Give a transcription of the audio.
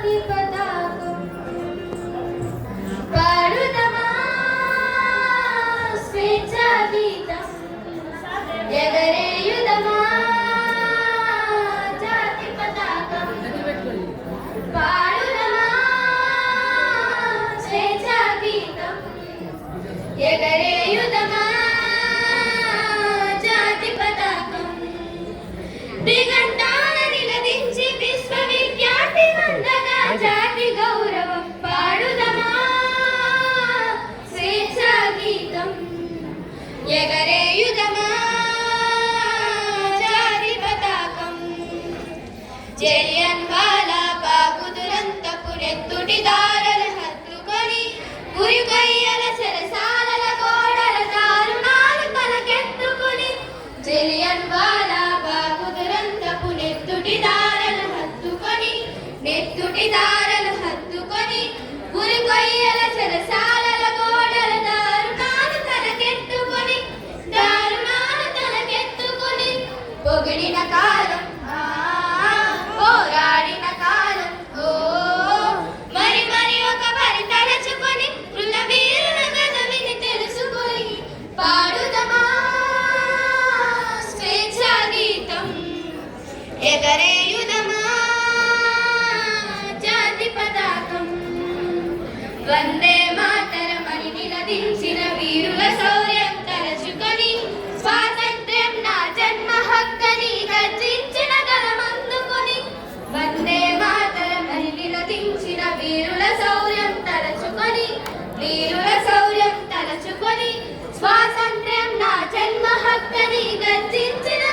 జాతి పతాకం పాడుదమా స్వేచ్ఛా గీతం ఎగరేయుదమా జాతి పతాకం పాడుదమా స్వేచ్ఛా గీతం ఎగరేయుదమా జాతి పతాకం దిగంతాన నిలదించి విశ్వవిఖ్యాతి వందగా జాతి గౌరవం పాడుదమా స్వేచ్ఛా గీతం ఎగరేయుదమా జాతి పతాకం జలియన్ వాలా బాగు దురంతపు నెత్తుటి దారలు హత్తుకొని గురికొయ్యల చెరసాలల గోడల దారుణాలు తలకెత్తుకొని జలియన్ వాలా బాగు దురంతపు నెత్తుటి దారలు హత్తుకొని గురికొయ్యల చెరసాలల గోడల దారుణాలు తలకెత్తుకొని పొగిడిన కాలం పోరాడిన కాలం మరి మరి ఒక పరి తలచుకొని కృతవీరుల గదవిని తెలుసుకొని పాడుదమా స్వేచ్ఛా గీతం ఎగరేయుదమా జాతి పతాకం వందే మాతరమని నినదించిన వీరుల శౌర్యం తలచుకొని స్వాతంత్ర్యం నా జన్మ హక్కని గర్జించిన గలమందుకొని వందే మాతరమని నినదించిన వీరుల శౌర్యం తలచుకొని స్వాతంత్ర్యం నా జన్మ హక్కని గర్జించిన